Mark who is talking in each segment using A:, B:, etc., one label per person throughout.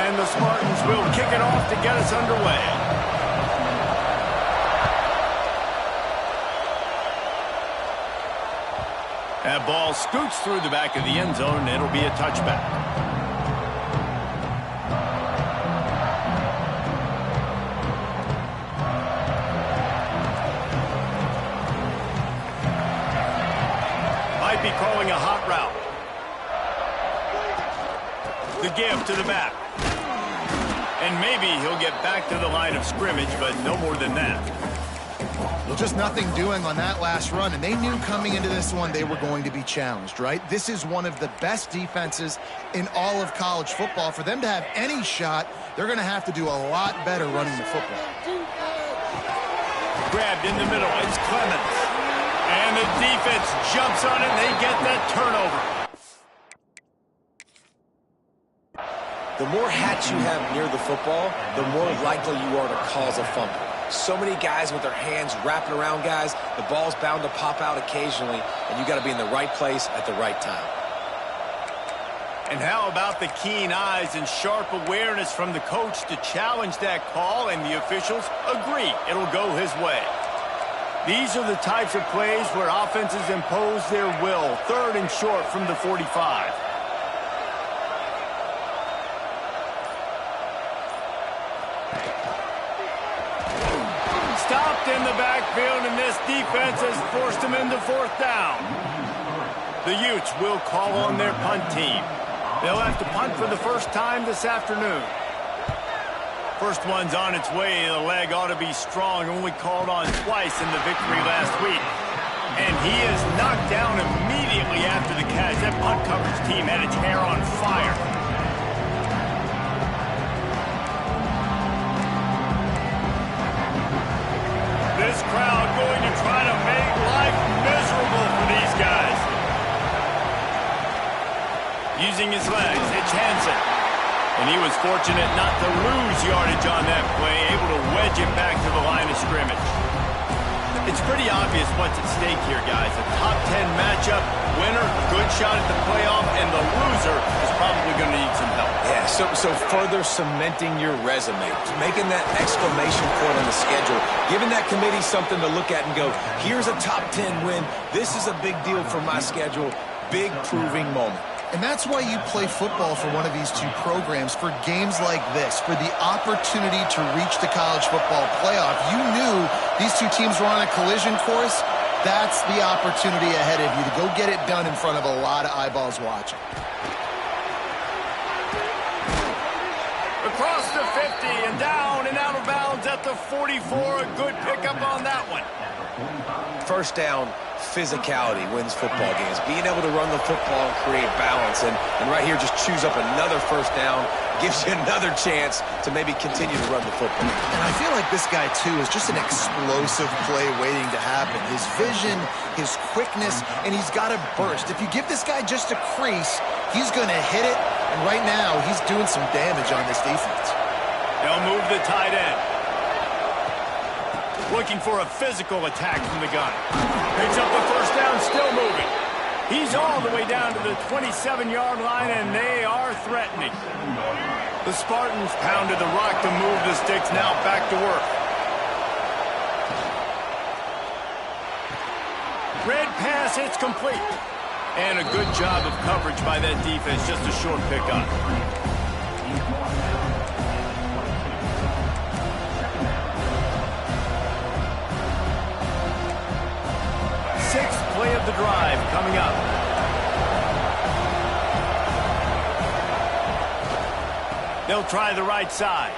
A: And the Spartans will kick it off to get us underway. That ball scoots through the back of the end zone, and it'll be a touchback. Might be calling a hot route. The give to the back. And maybe he'll get back to the line of scrimmage, but no more than that.
B: Well, just nothing doing on that last run, and they knew coming into this one they were going to be challenged, right? This is one of the best defenses in all of college football. For them to have any shot, they're going to have to do a lot better running the football.
A: Grabbed in the middle, it's Clemens. And the defense jumps on it, and they get that turnover.
C: The more hats you have near the football, the more likely you are to cause a fumble. So many guys with their hands wrapping around guys, the ball's bound to pop out occasionally, and you got to be in the right place at the right time.
A: And how about the keen eyes and sharp awareness from the coach to challenge that call, and the officials agree it'll go his way. These are the types of plays where offenses impose their will. 3rd and short from the 45. Stopped in the backfield, and this defense has forced him into 4th down. The Utes will call on their punt team. They'll have to punt for the first time this afternoon. First one's on its way. The leg ought to be strong. Only called on twice in the victory last week. And he is knocked down immediately after the catch. That punt coverage team had its hair on fire. This crowd going to try to make life miserable for these guys. Using his legs, it's Hansen. And he was fortunate not to lose yardage on that play, able to wedge it back to the line of scrimmage. It's pretty obvious what's at stake here, guys. A top 10 matchup, winner, good shot at the playoff, and the loser is probably going to need some help.
C: Yeah, so further cementing your resume, making that exclamation point on the schedule, giving that committee something to look at and go, here's a top 10 win. This is a big deal for my schedule. Big proving moment.
B: And that's why you play football for one of these two programs, for games like this, for the opportunity to reach the college football playoff. You knew these two teams were on a collision course. That's the opportunity ahead of you to go get it done in front of a lot of eyeballs watching.
A: Across the 50 and down and out of bounds at the 44. A good pickup on that one.
C: First down, physicality wins football games. Being able to run the football and create balance. And right here, just choose up another first down. Gives you another chance to maybe continue to run the football.
B: And I feel like this guy, too, is just an explosive play waiting to happen. His vision, his quickness, and he's got a burst. If you give this guy just a crease, he's going to hit it. And right now, he's doing some damage on this defense.
A: They'll move the tight end. Looking for a physical attack from the gun. Picks up the first down, still moving. He's all the way down to the 27-yard line, and they are threatening. The Spartans pounded the rock to move the sticks, now back to work. Red pass, it's complete. And a good job of coverage by that defense, just a short pickup. Sixth play of the drive coming up. They'll try the right side.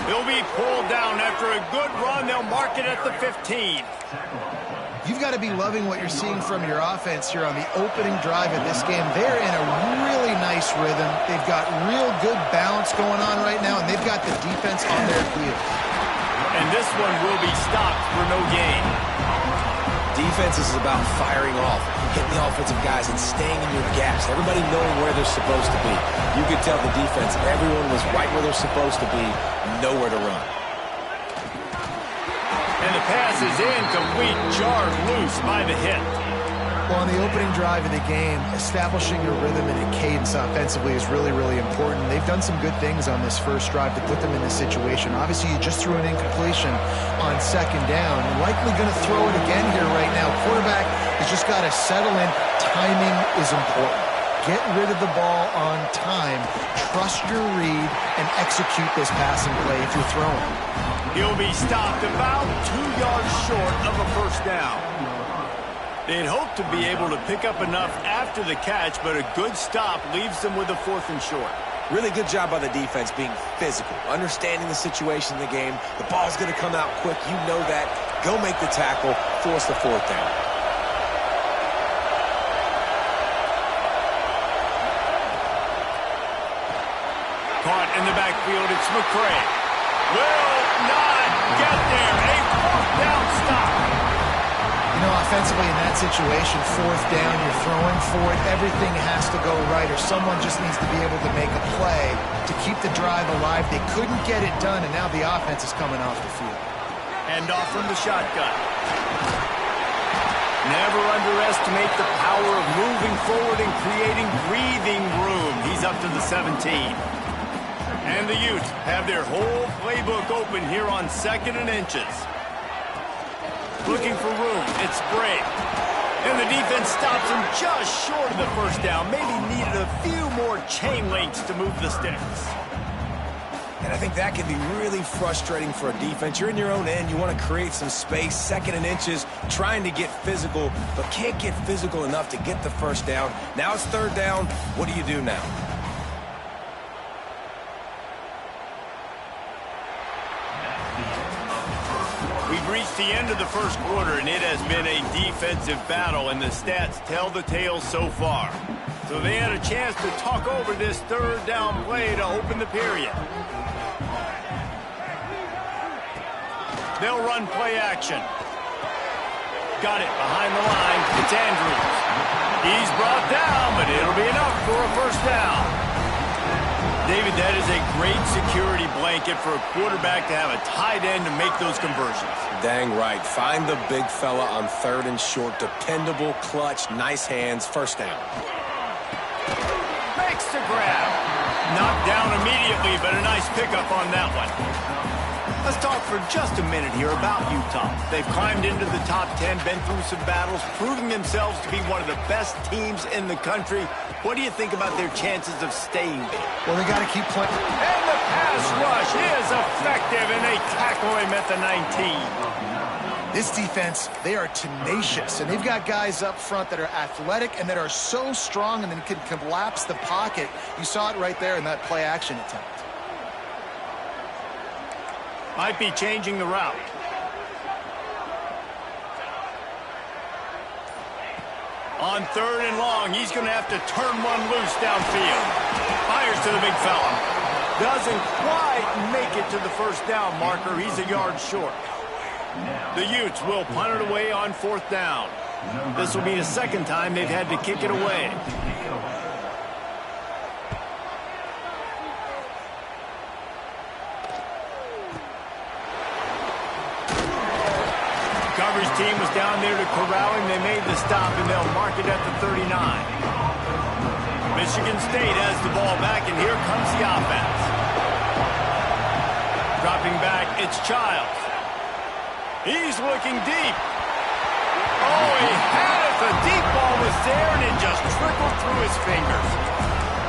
A: They'll be pulled down after a good run. They'll mark it at the 15.
B: You've got to be loving what you're seeing from your offense here on the opening drive of this game. They're in a really nice rhythm. They've got real good balance going on right now, and they've got the defense on their heels.
A: And this one will be stopped for no gain.
C: Defense is about firing off, hitting the offensive guys, and staying in your gaps. Everybody knowing where they're supposed to be. You could tell the defense, everyone was right where they're supposed to be, nowhere to run.
A: And the pass is incomplete, jarred loose by the hit.
B: Well, on the opening drive of the game, establishing a rhythm and a cadence offensively is really, really important. They've done some good things on this first drive to put them in this situation. Obviously, you just threw an incompletion on second down. Likely going to throw it again here right now. Quarterback has just got to settle in. Timing is important. Get rid of the ball on time. Trust your read and execute this passing play if you're throwing.
A: He'll be stopped about 2 yards short of a first down. They'd hope to be able to pick up enough after the catch, but a good stop leaves them with a 4th and short.
C: Really good job by the defense being physical, understanding the situation in the game. The ball's going to come out quick. You know that. Go make the tackle, force the 4th down.
A: Caught in the backfield, it's McCray. Will not get there. A 4th down stop.
B: You know, offensively in that situation, 4th down, you're throwing for it. Everything has to go right, or someone just needs to be able to make a play to keep the drive alive. They couldn't get it done, and now the offense is coming off the field.
A: Hand off from the shotgun. Never underestimate the power of moving forward and creating breathing room. He's up to the 17. And the Utes have their whole playbook open here on 2nd and inches. Looking for room. It's Bray. And the defense stops him just short of the first down. Maybe needed a few more chain links to move the sticks.
C: And I think that can be really frustrating for a defense. You're in your own end. You want to create some space. 2nd and inches, trying to get physical, but can't get physical enough to get the first down. Now it's 3rd down. What do you do now?
A: We've reached the end of the first quarter, and it has been a defensive battle, and the stats tell the tale so far. So they had a chance to talk over this 3rd down play to open the period. They'll run play action. Got it behind the line. It's Andrews. He's brought down, but it'll be enough for a first down. David, that is a great security blanket for a quarterback to have a tight end to make those conversions.
C: Dang right. Find the big fella on 3rd and short. Dependable, clutch, nice hands. First down.
A: Makes the grab. Knocked down immediately, but a nice pickup on that one. Let's talk for just a minute here about Utah. They've climbed into the top 10, been through some battles, proving themselves to be one of the best teams in the country. What do you think about their chances of staying there?
B: Well, they got to keep playing.
A: And the pass rush is effective, and they tackle him at the 19.
B: This defense, they are tenacious, and they've got guys up front that are athletic and that are so strong and then can collapse the pocket. You saw it right there in that play action attempt.
A: Might be changing the route. On 3rd and long, he's going to have to turn one loose downfield. Fires to the big fella. Doesn't quite make it to the first down marker. He's a yard short. The Utes will punt it away on 4th down. This will be the 2nd time they've had to kick it away. Coverage team was down there to corral him. They made the stop, and they'll mark it at the 39. Michigan State has the ball back, and here comes the offense. Dropping back, it's Childs. He's looking deep. Oh, he had it. The deep ball was there, and it just trickled through his fingers.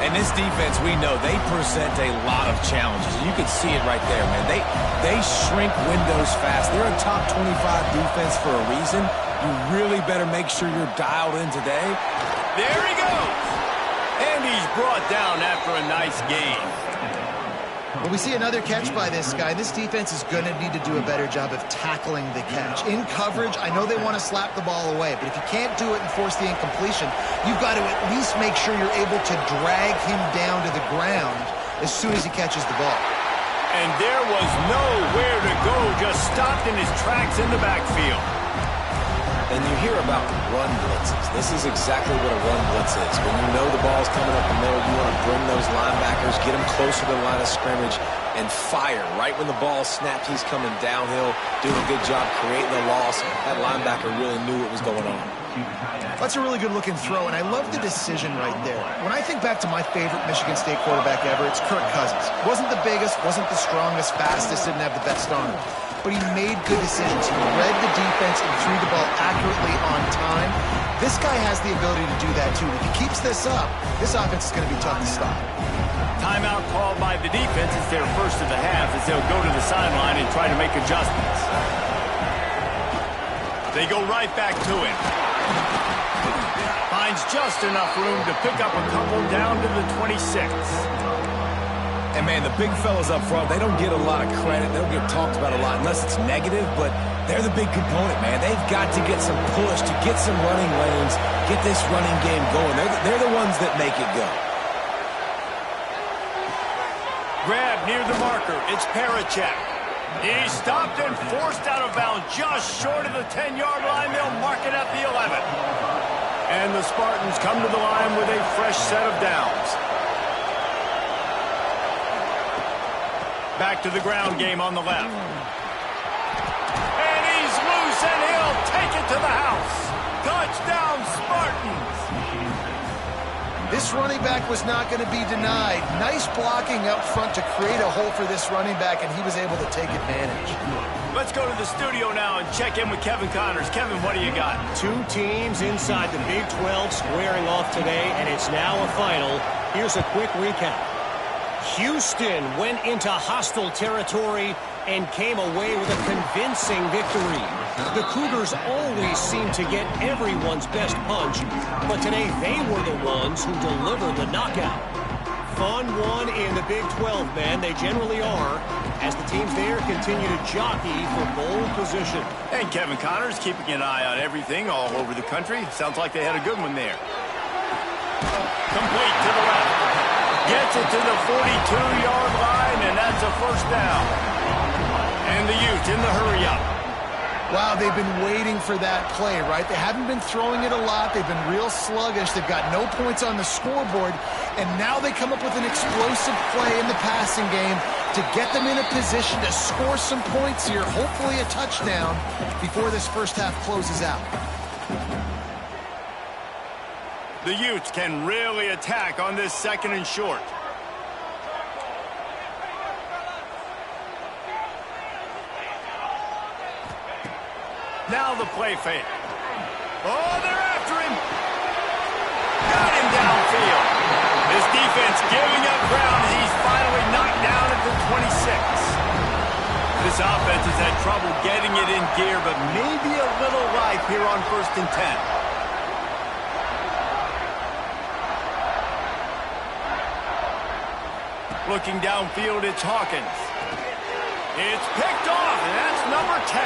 C: And this defense, we know, they present a lot of challenges. You can see it right there, man. They shrink windows fast. They're a top 25 defense for a reason. You really better make sure you're dialed in today.
A: There he goes. And he's brought down after a nice game.
B: Well, we see another catch by this guy. This defense is going to need to do a better job of tackling the catch. In coverage, I know they want to slap the ball away, but if you can't do it and force the incompletion, you've got to at least make sure you're able to drag him down to the ground as soon as he catches the ball.
A: And there was nowhere to go, just stopped in his tracks in the backfield.
C: And you hear about run blitzes. This is exactly what a run blitz is. When you know the ball's coming up the middle, you want to bring those linebackers, get them closer to the line of scrimmage, and fire. Right when the ball snaps, he's coming downhill, doing a good job creating the loss. That linebacker really knew what was going on.
B: That's a really good-looking throw, and I love the decision right there. When I think back to my favorite Michigan State quarterback ever, it's Kirk Cousins. Wasn't the biggest, wasn't the strongest, fastest, didn't have the best arm. But he made good decisions. He read the defense and threw the ball accurately on time. This guy has the ability to do that, too. If he keeps this up, this offense is going to be tough to stop.
A: Timeout called by the defense. It's their first of the half as they'll go to the sideline and try to make adjustments. They go right back to it. Finds just enough room to pick up a couple down to the 26.
C: And, man, the big fellas up front, they don't get a lot of credit. They don't get talked about a lot unless it's negative, but they're the big component, man. They've got to get some push, to get some running lanes, get this running game going. They're the ones that make it go.
A: Grab near the marker. It's Parachek. He's stopped and forced out of bounds just short of the 10-yard line. They'll mark it at the 11. And the Spartans come to the line with a fresh set of downs. Back to the ground game on the left. And he's loose, and he'll take it to the house. Touchdown, Spartans.
B: This running back was not going to be denied. Nice blocking up front to create a hole for this running back, and he was able to take advantage.
A: Let's go to the studio now and check in with Kevin Connors. Kevin, what do you got?
D: Two teams inside the Big 12 squaring off today, and it's now a final. Here's a quick recap. Houston went into hostile territory and came away with a convincing victory. The Cougars always seem to get everyone's best punch, but today they were the ones who delivered the knockout. Fun one in the Big 12, man. They generally are, as the teams there continue to jockey for bowl position.
A: And Kevin Connors keeping an eye on everything all over the country. Sounds like they had a good one there. Complete to the left. Gets it to the 42-yard line, and that's a first down. And the Utes in the hurry-up.
B: Wow, they've been waiting for that play, right? They haven't been throwing it a lot. They've been real sluggish. They've got no points on the scoreboard. And now they come up with an explosive play in the passing game to get them in a position to score some points here, hopefully a touchdown, before this first half closes out.
A: The Utes can really attack on this second and short. Now the play fake. Oh, they're after him. Got him downfield. This defense giving up ground as he's finally knocked down at the 26. This offense has had trouble getting it in gear, but maybe a little life here on 1st and 10. Looking downfield, it's Hawkins. It's picked off, and that's number 10.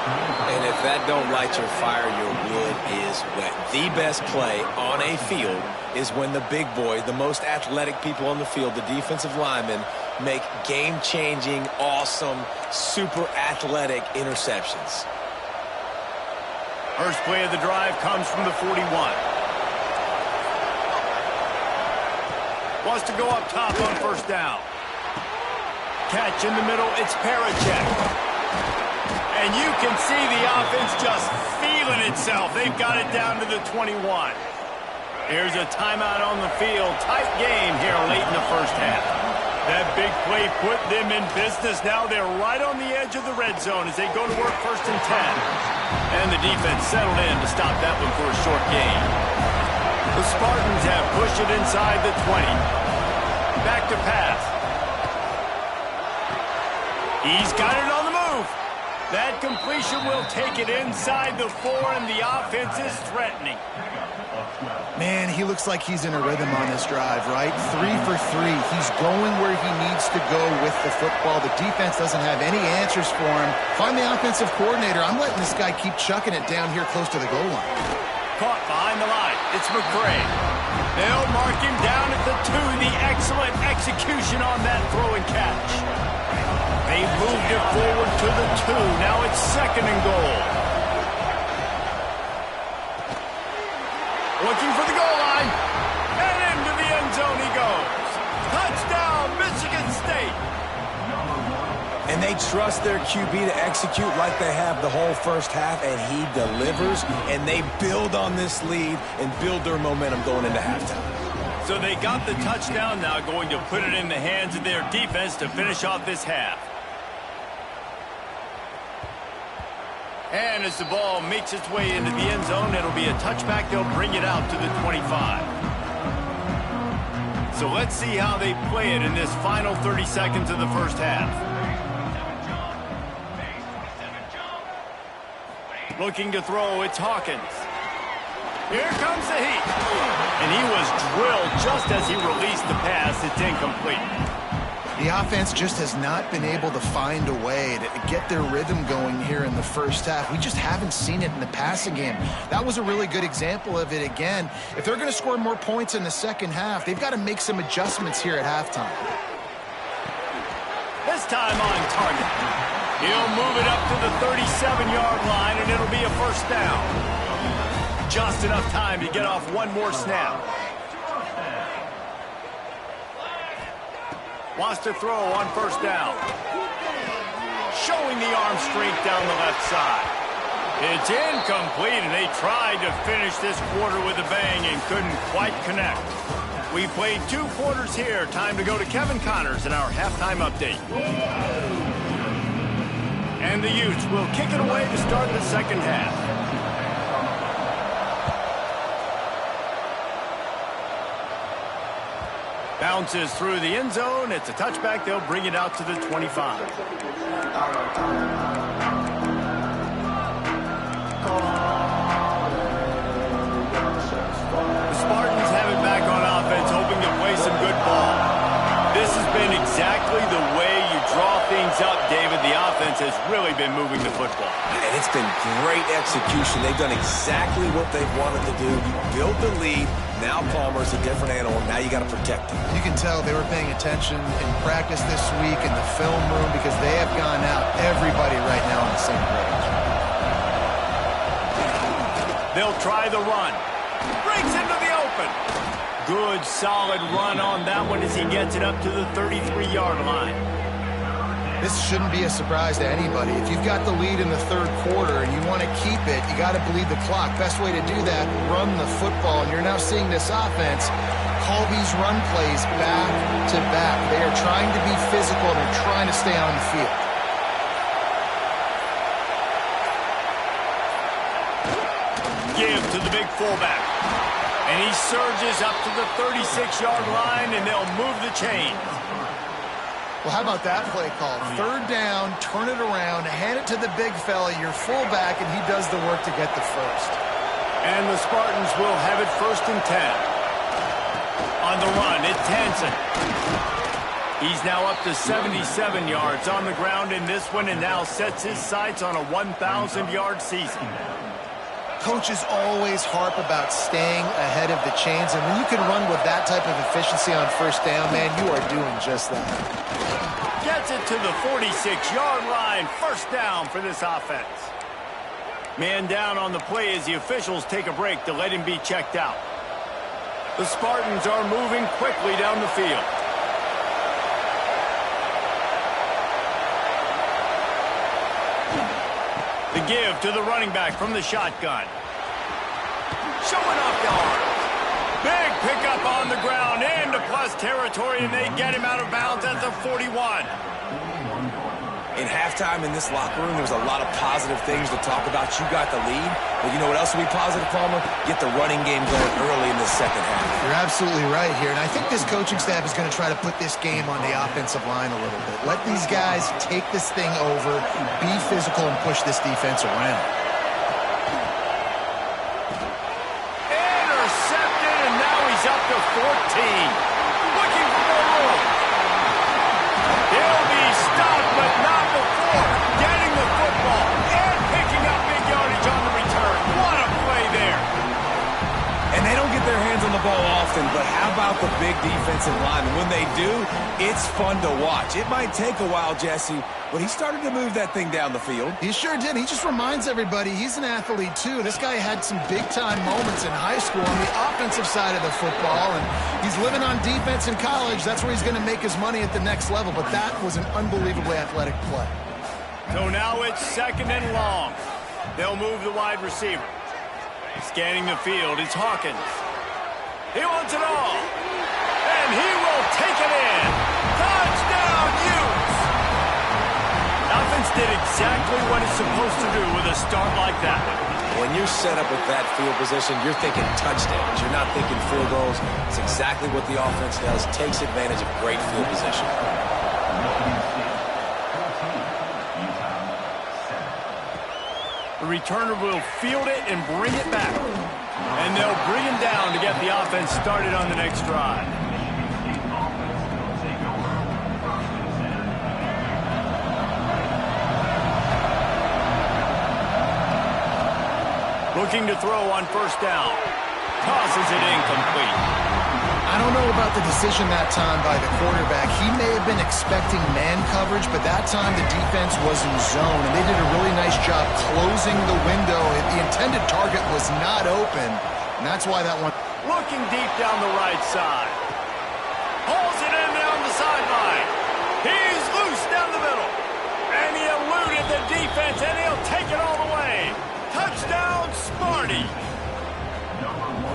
C: And if that don't light your fire, your wood is wet. The best play on a field is when the big boy, the most athletic people on the field, the defensive linemen, make game-changing, awesome, super athletic interceptions.
A: First play of the drive comes from the 41. Wants to go up top on first down. Catch in the middle, it's Parachek. And you can see the offense just feeling itself. They've got it down to the 21. Here's a timeout on the field. Tight game here late in the first half. That big play put them in business. Now they're right on the edge of the red zone as they go to work 1st and 10. And the defense settled in to stop that one for a short gain. The Spartans have pushed it inside the 20. Back to pass. He's got it on the move. That completion will take it inside the 4, and the offense is threatening.
B: Man, he looks like he's in a rhythm on this drive, right? 3 for 3. He's going where he needs to go with the football. The defense doesn't have any answers for him. If I'm the offensive coordinator, I'm letting this guy keep chucking it down here close to the goal line.
A: Caught behind the line. It's McCray. They'll mark him down at the 2. The excellent execution on that throw and catch. They moved it forward to the 2. Now it's 2nd and goal. Looking for the goal line. And into the end zone he goes. Touchdown, Michigan State.
C: And they trust their QB to execute like they have the whole first half, and he delivers, and they build on this lead and build their momentum going into halftime.
A: So they got the touchdown, now going to put it in the hands of their defense to finish off this half. And as the ball makes its way into the end zone, it'll be a touchback. They'll bring it out to the 25. So let's see how they play it in this final 30 seconds of the first half. Looking to throw, it's Hawkins. Here comes the heat. And he was drilled just as he released the pass. It's incomplete.
B: The offense just has not been able to find a way to get their rhythm going here in the first half. We just haven't seen it in the passing game. That was a really good example of it again. If they're going to score more points in the second half, they've got to make some adjustments here at halftime.
A: This time on target. He'll move it up to the 37-yard line, and it'll be a first down. Just enough time to get off one more snap. Wants to throw on first down. Showing the arm strength down the left side. It's incomplete, and they tried to finish this quarter with a bang and couldn't quite connect. We played 2 quarters here. Time to go to Kevin Connors in our halftime update. And the Utes will kick it away to start the second half. Bounces through the end zone. It's a touchback. They'll bring it out to the 25. The Spartans have it back on offense, hoping to play some good ball. This has been exactly the way you draw things up, David. The offense has really been moving the football.
C: And it's been great execution. They've done exactly what they've wanted to do. You build the lead. Now Palmer's a different animal. Now you got to protect him.
B: You can tell they were paying attention in practice this week in the film room because they have gone out, everybody right now on the same page.
A: They'll try the run. Breaks into the open. Good, solid run on that one as he gets it up to the 33-yard line.
B: This shouldn't be a surprise to anybody. If you've got the lead in the third quarter and you want to keep it, you got to bleed the clock. Best way to do that, run the football. And you're now seeing this offense call these run plays back to back. They are trying to be physical. They're trying to stay on the field.
A: Give to the big fullback. And he surges up to the 36-yard line, and they'll move the chains.
B: Well, how about that play call? Third down, turn it around, hand it to the big fella, your fullback, and he does the work to get the first.
A: And the Spartans will have it 1st and 10. On the run, it's Hansen. He's now up to 77 yards on the ground in this one and now sets his sights on a 1,000-yard season.
B: Coaches always harp about staying ahead of the chains, and when you can run with that type of efficiency on first down, man, you are doing just that.
A: Gets it to the 46-yard line. First down for this offense. Man down on the play as the officials take a break to let him be checked out. The Spartans are moving quickly down the field. The give to the running back from the shotgun. Showing off the arm. Big pickup on the ground into plus territory, and they get him out of bounds at the 41.
C: In halftime in this locker room, there was a lot of positive things to talk about. You got the lead. But you know what else will be positive, Palmer? Get the running game going early in the second half.
B: You're absolutely right here. And I think this coaching staff is going to try to put this game on the offensive line a little bit. Let these guys take this thing over, be physical, and push this defense around.
A: Intercepted, and now he's up to 14. Looking for more room. He'll be stopped, but not before getting the football and picking up big yardage on the return. What a play there.
C: And they don't get their hands hands on the ball often, but how about the big defensive line? And when they do, it's fun to watch. It might take a while, Jesse, but he started to move that thing down the field.
B: He sure did. He just reminds everybody he's an athlete, too. This guy had some big-time moments in high school on the offensive side of the football, and he's living on defense in college. That's where he's going to make his money at the next level, but that was an unbelievably athletic play.
A: So now it's 2nd and long. They'll move the wide receiver. Scanning the field is Hawkins. He wants it all. And he will take it in. Touchdown, Utes! Offense did exactly what it's supposed to do with a start like that.
C: When you're set up with that field position, you're thinking touchdowns. You're not thinking field goals. It's exactly what the offense does. Takes advantage of great field position.
A: The returner will field it and bring it back. And they'll bring him down to get the offense started on the next drive. Looking to throw on 1st down. Tosses it incomplete.
B: I don't know about the decision that time by the quarterback. He may have been expecting man coverage, but that time the defense was in zone, and they did a really nice job closing the window. The intended target was not open, and that's why that one...
A: Looking deep down the right side. Hauls it in down the sideline. He's loose down the middle. And he eluded the defense, and he'll take it all the way. Touchdown, Smarty.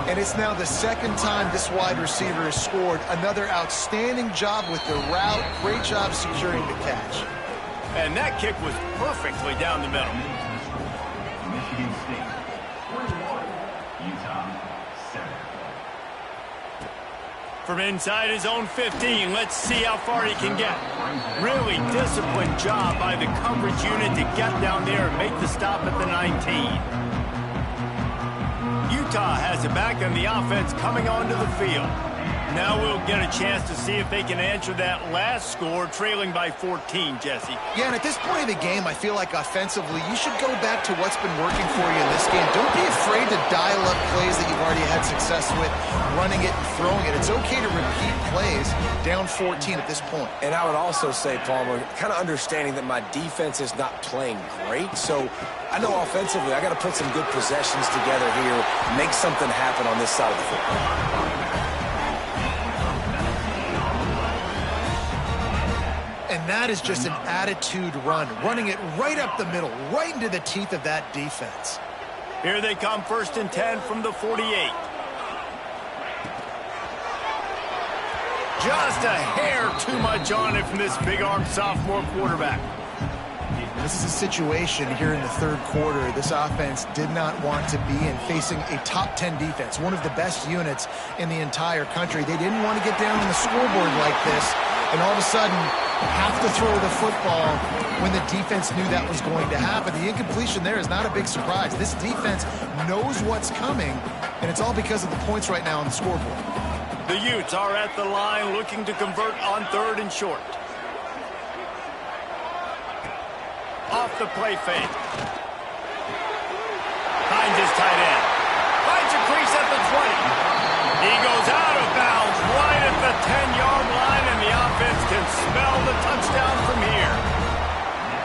B: And it's now the 2nd time this wide receiver has scored. Another outstanding job with the route. Great job securing the catch.
A: And that kick was perfectly down the middle.
E: Michigan State, 41, Utah, 7.
A: From inside his own 15, let's see how far he can get. Really disciplined job by the coverage unit to get down there and make the stop at the 19. Utah has it back on the offense coming onto the field. Now we'll get a chance to see if they can answer that last score, trailing by 14, Jesse.
B: Yeah, and at this point of the game, I feel like offensively, you should go back to what's been working for you in this game. Don't be afraid to dial up plays that you've already had success with, running it and throwing it. It's okay to repeat plays down 14 at this point.
C: And I would also say, Palmer, kind of understanding that my defense is not playing great, so I know offensively I got to put some good possessions together here, make something happen on this side of the football.
B: And that is just an attitude run, running it right up the middle, right into the teeth of that defense.
A: Here they come, 1st and 10 from the 48. Just a hair too much on it from this big-armed sophomore quarterback.
B: This is a situation here in the 3rd quarter. This offense did not want to be in, facing a top 10 defense, one of the best units in the entire country. They didn't want to get down on the scoreboard like this, and all of a sudden have to throw the football when the defense knew that was going to happen. The incompletion there is not a big surprise. This defense knows what's coming, and it's all because of the points right now on the scoreboard.
A: The Utes are at the line looking to convert on 3rd and short. Off the play fake. Finds his tight end. Finds a crease at the 20. He goes out of bounds right at the 10-yard line, and the offense can smell the touchdown from here.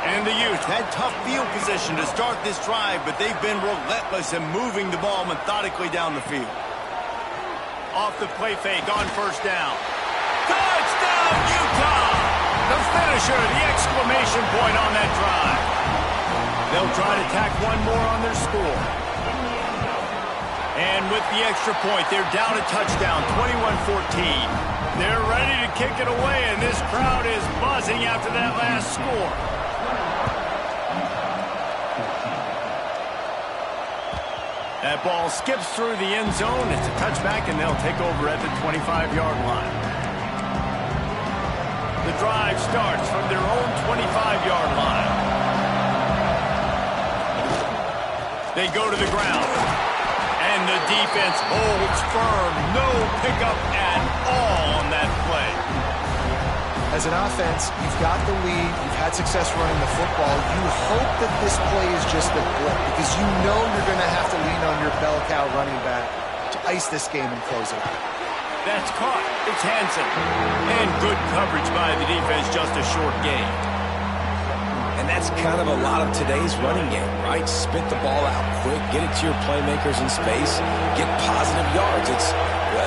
A: And the Utes had tough field position to start this drive, but they've been relentless in moving the ball methodically down the field. Off the play fake on 1st down. Touchdown, Utah! The finisher, the exclamation point on that drive. They'll try to tack one more on their score. And with the extra point, they're down a touchdown, 21-14. They're ready to kick it away, and this crowd is buzzing after that last score. That ball skips through the end zone. It's a touchback, and they'll take over at the 25-yard line. The drive starts from their own 25-yard line. They go to the ground. And the defense holds firm. No pickup at all on that play.
B: As an offense, you've got the lead. You've had success running the football. You hope that this play is just a blip because you know you're going to have to lean on your bell cow running back to ice this game and close it out.
A: That's caught. It's Hansen. And good coverage by the defense, just a short gain.
C: And that's kind of a lot of today's running game, right? Spit the ball out quick, get it to your playmakers in space, get positive yards. It's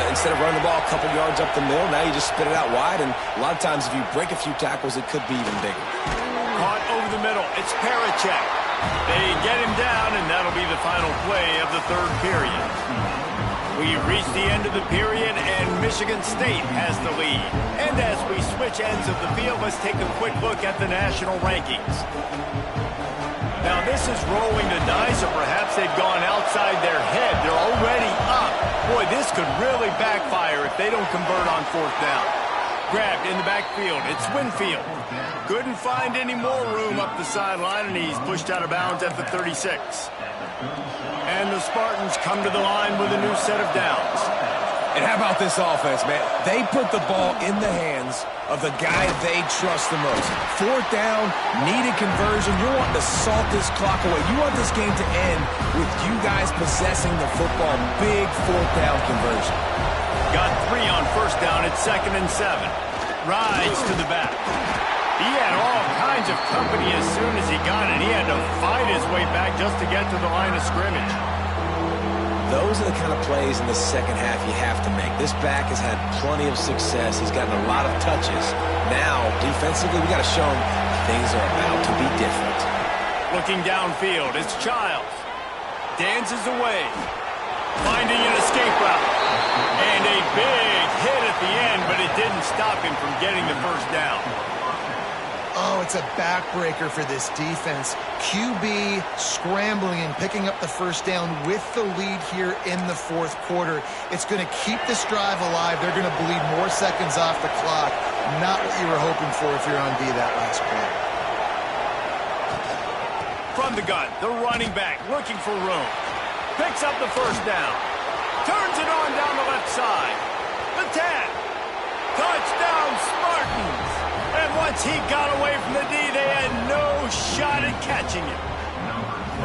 C: instead of running the ball a couple yards up the middle, now you just spit it out wide, and a lot of times if you break a few tackles, it could be even bigger.
A: Caught over the middle. It's Parachek. They get him down, and that'll be the final play of the third period. We've reached the end of the period, and Michigan State has the lead. And as we switch ends of the field, let's take a quick look at the national rankings. Now, this is rolling the dice, or perhaps they've gone outside their head. They're already up. Boy, this could really backfire if they don't convert on fourth down. Grabbed in the backfield. It's Winfield. Couldn't find any more room up the sideline, and he's pushed out of bounds at the 36. And the Spartans come to the line with a new set of downs.
C: And how about this offense, man? They put the ball in the hands of the guy they trust the most. Fourth down, needed conversion. You're wanting to salt this clock away. You want this game to end with you guys possessing the football. Big fourth down conversion.
A: Got 3 on first down at 2nd and 7. Rides to the back. He had all kinds of company as soon as he got it. He had to fight his way back just to get to the line of scrimmage.
C: Those are the kind of plays in the second half you have to make. This back has had plenty of success. He's gotten a lot of touches. Now, defensively, we got to show him things are about to be different.
A: Looking downfield, it's Childs. Dances away. Finding an escape route. And a big hit at the end, but it didn't stop him from getting the first down.
B: Oh, it's a backbreaker for this defense. QB scrambling and picking up the first down with the lead here in the fourth quarter. It's going to keep this drive alive. They're going to bleed more seconds off the clock. Not what you were hoping for if you're on B that last play.
A: From the gun, the running back looking for room. Picks up the first down. Turns it on down the left side. The 10. Touchdown, Spartans. And once he got away from the D, they had no shot at catching him.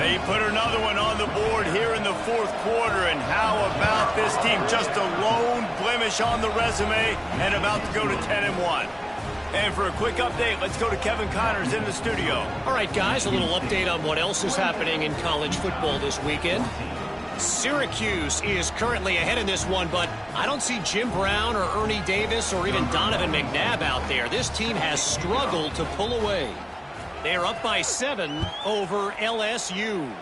A: They put another one on the board here in the fourth quarter. And how about this team? Just a lone blemish on the resume and about to go to 10-1. And for a quick update, let's go to Kevin Connors in the studio.
D: All right, guys, a little update on what else is happening in college football this weekend. Syracuse is currently ahead in this one, but I don't see Jim Brown or Ernie Davis or even Donovan McNabb out there. This team has struggled to pull away. They are up by 7 over LSU.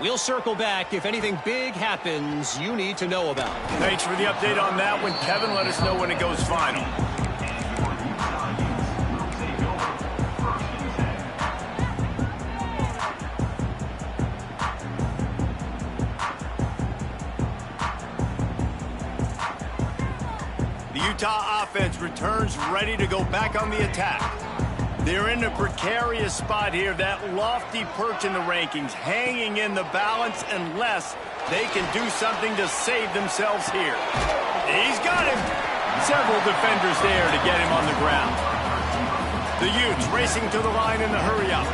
D: We'll circle back if anything big happens you need to know about.
A: Thanks for the update on that one, Kevin. Let us know when it goes final. Utah offense returns ready to go back on the attack. They're in a precarious spot here, that lofty perch in the rankings, hanging in the balance unless they can do something to save themselves here. He's got him. Several defenders there to get him on the ground. The Utes racing to the line in the hurry-up.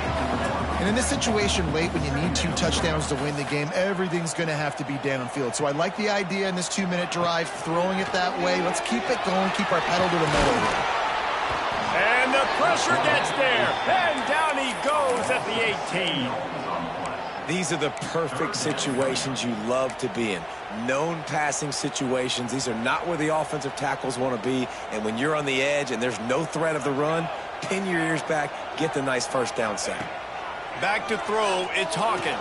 B: And in this situation late, when you need 2 touchdowns to win the game, everything's going to have to be downfield. So I like the idea in this 2-minute drive, throwing it that way. Let's keep it going, keep our pedal to the metal here.
A: And the pressure gets there. And down he goes at the 18.
C: These are the perfect situations you love to be in. Known passing situations. These are not where the offensive tackles want to be. And when you're on the edge and there's no threat of the run, pin your ears back, get the nice first down sack.
A: Back to throw, it's Hawkins.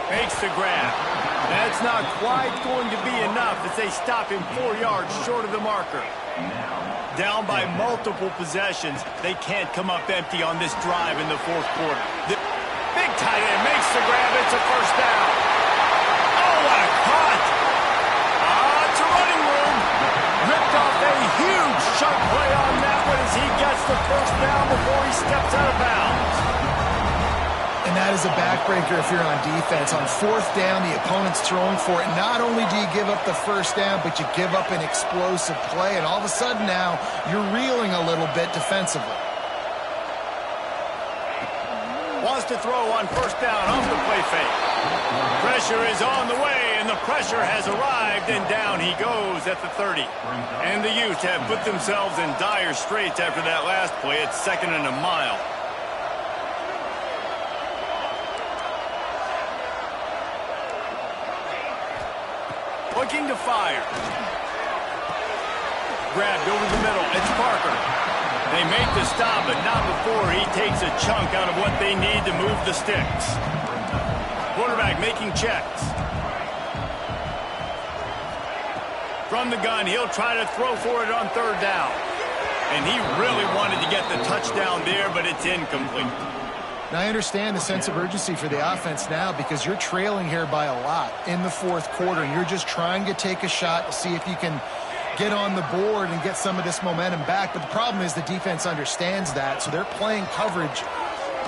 A: Makes the grab. That's not quite going to be enough as they stop him 4 yards short of the marker. Down by multiple possessions, they can't come up empty on this drive in the fourth quarter. The big tight end makes the grab, it's a first down. Oh, what a cut! It's a running room. Ripped off a huge chunk play on that one as he gets the first down before he steps out of bounds.
B: And that is a backbreaker if you're on defense. On fourth down, the opponent's throwing for it. Not only do you give up the first down, but you give up an explosive play. And all of a sudden now, you're reeling a little bit defensively.
A: Wants to throw on first down off the play fake. Pressure is on the way And the pressure has arrived, and down he goes at the 30. And the Utes have put themselves in dire straits after that last play. It's 2nd and a mile. Looking to fire. Grabbed over the middle. It's Parker. They make the stop, but not before he takes a chunk out of what they need to move the sticks. Quarterback making checks. From the gun, he'll try to throw for it on 3rd down. And he really wanted to get the touchdown there, but it's incomplete.
B: Now, I understand the sense of urgency for the offense now because you're trailing here by a lot in the 4th quarter, and you're just trying to take a shot to see if you can get on the board and get some of this momentum back. But the problem is the defense understands that, so they're playing coverage,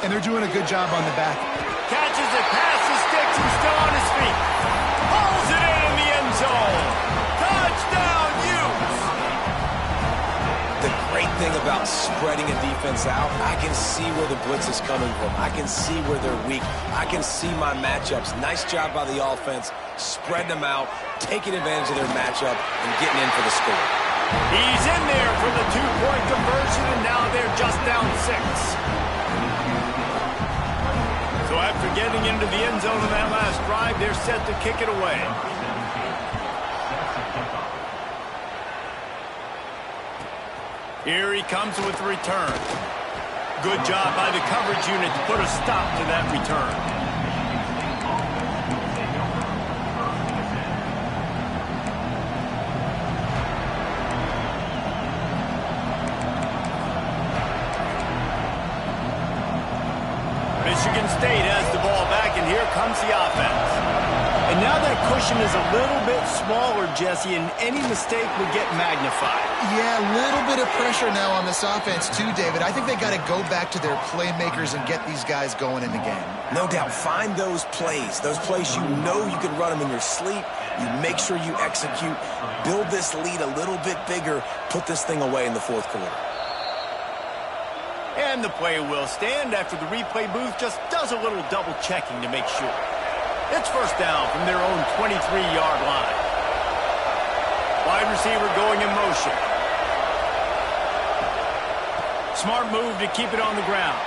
B: and they're doing a good job on the back.
A: Catches it past the sticks and still on his feet. Pulls it in the end zone. Touchdown, Utes!
C: The great thing about spreading a defense out, I can see where the blitz is coming from. I can see where they're weak. I can see my matchups. Nice job by the offense, spreading them out, taking advantage of their matchup, and getting in for the score.
A: He's in there for the 2-point conversion, and now they're just down 6. So after getting into the end zone in that last drive, they're set to kick it away. Here he comes with the return. Good job by the coverage unit to put a stop to that return. Michigan State has the ball back, and here comes the offense. And now that cushion is a little bit smaller, Jesse, and any mistake would get magnified.
B: Yeah, a little bit of pressure now on this offense too, David. I think they got to go back to their playmakers and get these guys going in the game.
C: No doubt. Find those plays you know you can run them in your sleep. You make sure you execute. Build this lead a little bit bigger. Put this thing away in the 4th quarter.
A: And the play will stand after the replay booth just does a little double checking to make sure. It's 1st down from their own 23-yard line. Wide receiver going in motion. Smart move to keep it on the ground.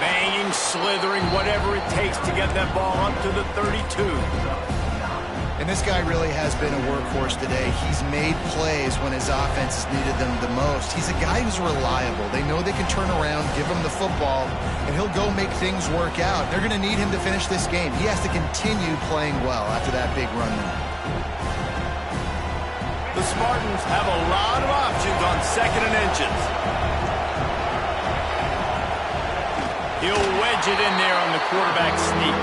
A: Banging, slithering, whatever it takes to get that ball up to the 32.
B: And this guy really has been a workhorse today. He's made plays when his offense has needed them the most. He's a guy who's reliable. They know they can turn around, give him the football, and he'll go make things work out. They're going to need him to finish this game. He has to continue playing well after that big run there.
A: The Spartans have a lot of options on 2nd and inches. He'll wedge it in there on the quarterback sneak.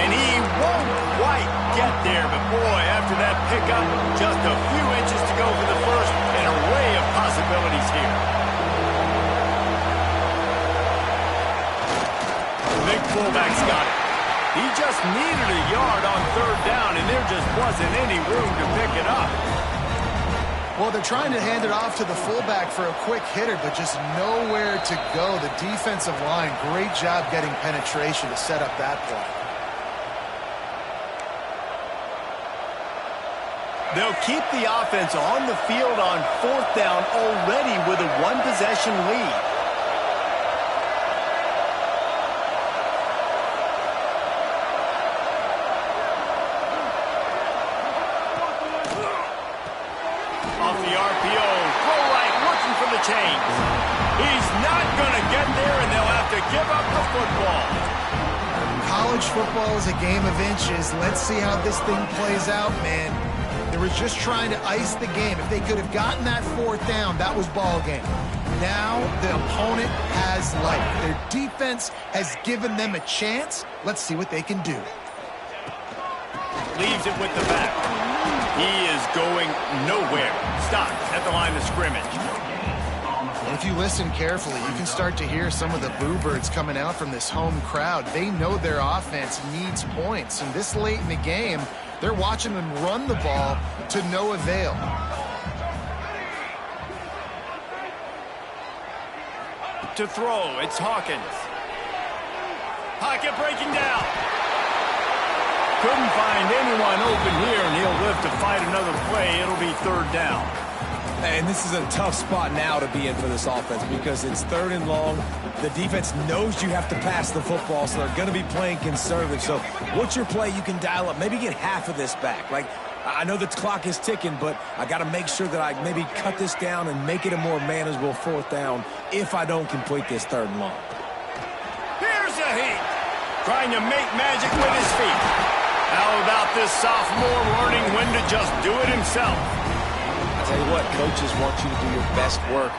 A: And he won't quite get there, but boy, after that pickup, just a few inches to go for the first, an array of possibilities here. The big fullback's got it. He just needed a yard on 3rd down, and there just wasn't any room to pick it up.
B: Well, they're trying to hand it off to the fullback for a quick hitter, but just nowhere to go. The defensive line, great job getting penetration to set up that play.
A: They'll keep the offense on the field on 4th down already with a 1-possession lead. Off the RPO, throw right, looking for the chains. He's not going to get there, and they'll have to give up the football.
B: College football is a game of inches. Let's see how this thing plays out, man. They were just trying to ice the game. If they could have gotten that 4th down, that was ball game. Now the opponent has life. Their defense has given them a chance. Let's see what they can do.
A: Leaves it with the back. He is going nowhere. Stopped at the line of scrimmage.
B: And if you listen carefully, you can start to hear some of the boo birds coming out from this home crowd. They know their offense needs points. And this late in the game, they're watching them run the ball to no avail.
A: To throw, it's Hawkins. Pocket breaking down. Couldn't find anyone open here, and he'll live to fight another play. It'll be third down.
C: And this is a tough spot now to be in for this offense because it's third and long. The defense knows you have to pass the football, so they're going to be playing conservative. So what's your play you can dial up? Maybe get half of this back. Like, I know the clock is ticking, but I got to make sure that I maybe cut this down and make it a more manageable fourth down if I don't complete this third and long.
A: Here's a heat. Trying to make magic with his feet. How about this sophomore learning when to just do it himself?
C: Tell you what, coaches want you to do your best work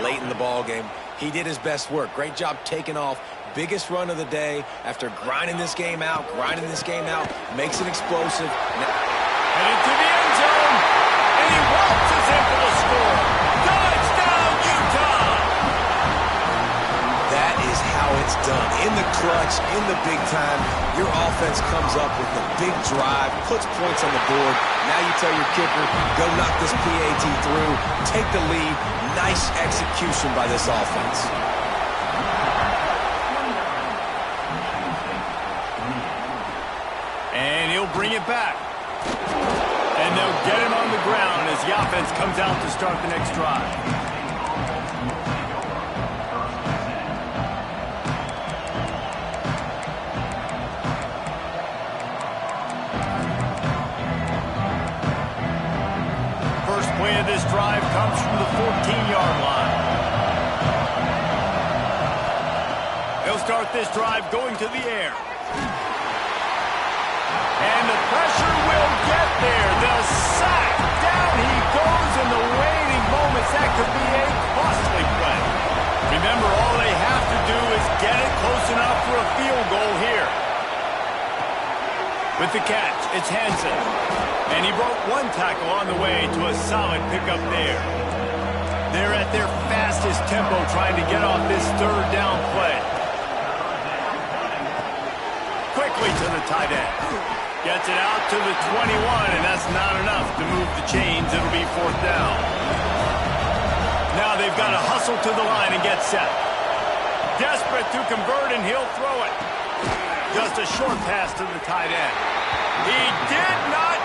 C: late in the ball game. He did his best work. Great job taking off. Biggest run of the day after grinding this game out, makes it explosive.
A: Headed to the end zone, and he waltzes in for the score. Touchdown, Utah!
C: That is how it's done. In the clutch, in the big time, your offense comes up with a big drive, puts points on the board. Now you tell your kicker, go knock this PAT through, take the lead. Nice execution by this offense.
A: And he'll bring it back. And they'll get him on the ground as the offense comes out to start the next drive. First play of this drive comes from the 14-yard line. They'll start this drive going to the air. And the pressure will get there. The sack. Down he goes in the waiting moments. That could be a costly play. Remember, all they have to do is get it close enough for a field goal here. With the catch, it's Hansen. And he broke one tackle on the way to a solid pickup there. They're at their fastest tempo trying to get off this third down play. Quickly to the tight end. Gets it out to the 21, and that's not enough to move the chains. It'll be fourth down. Now they've got to hustle to the line and get set. Desperate to convert, and he'll throw it. Just a short pass to the tight end. He did not.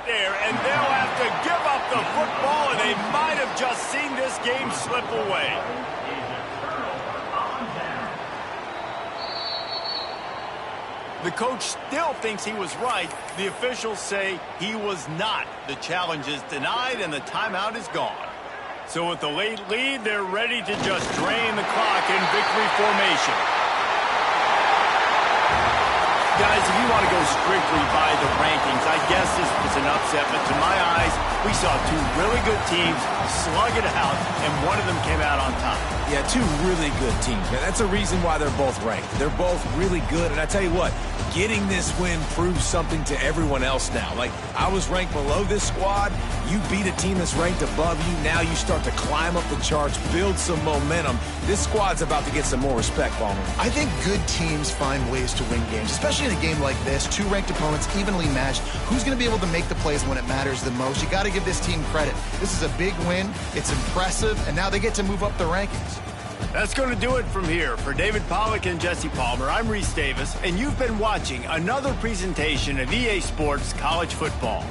A: There, and they'll have to give up the football, and they might have just seen this game slip away. The coach still thinks he was right. The officials say he was not. The challenge is denied, and the timeout is gone. So with the late lead, they're ready to just drain the clock in victory formation. Guys, if you want to go strictly by the rankings, I guess this was an upset, but to my eyes, we saw two really good teams slug it out, and one of them came out on top.
C: Yeah, two really good teams, man. That's a reason why they're both ranked. They're both really good, and I tell you what, getting this win proves something to everyone else now. Like, I was ranked below this squad. You beat a team that's ranked above you. Now you start to climb up the charts, build some momentum. This squad's about to get some more respect, Ballmer.
B: I think good teams find ways to win games, especially in a game like this. Two ranked opponents, evenly matched. Who's going to be able to make the plays when it matters the most? You got to give this team credit. This is a big win. It's impressive, and now they get to move up the rankings.
A: That's going to do it from here. For David Pollack and Jesse Palmer, I'm Reese Davis, and you've been watching another presentation of EA Sports College Football.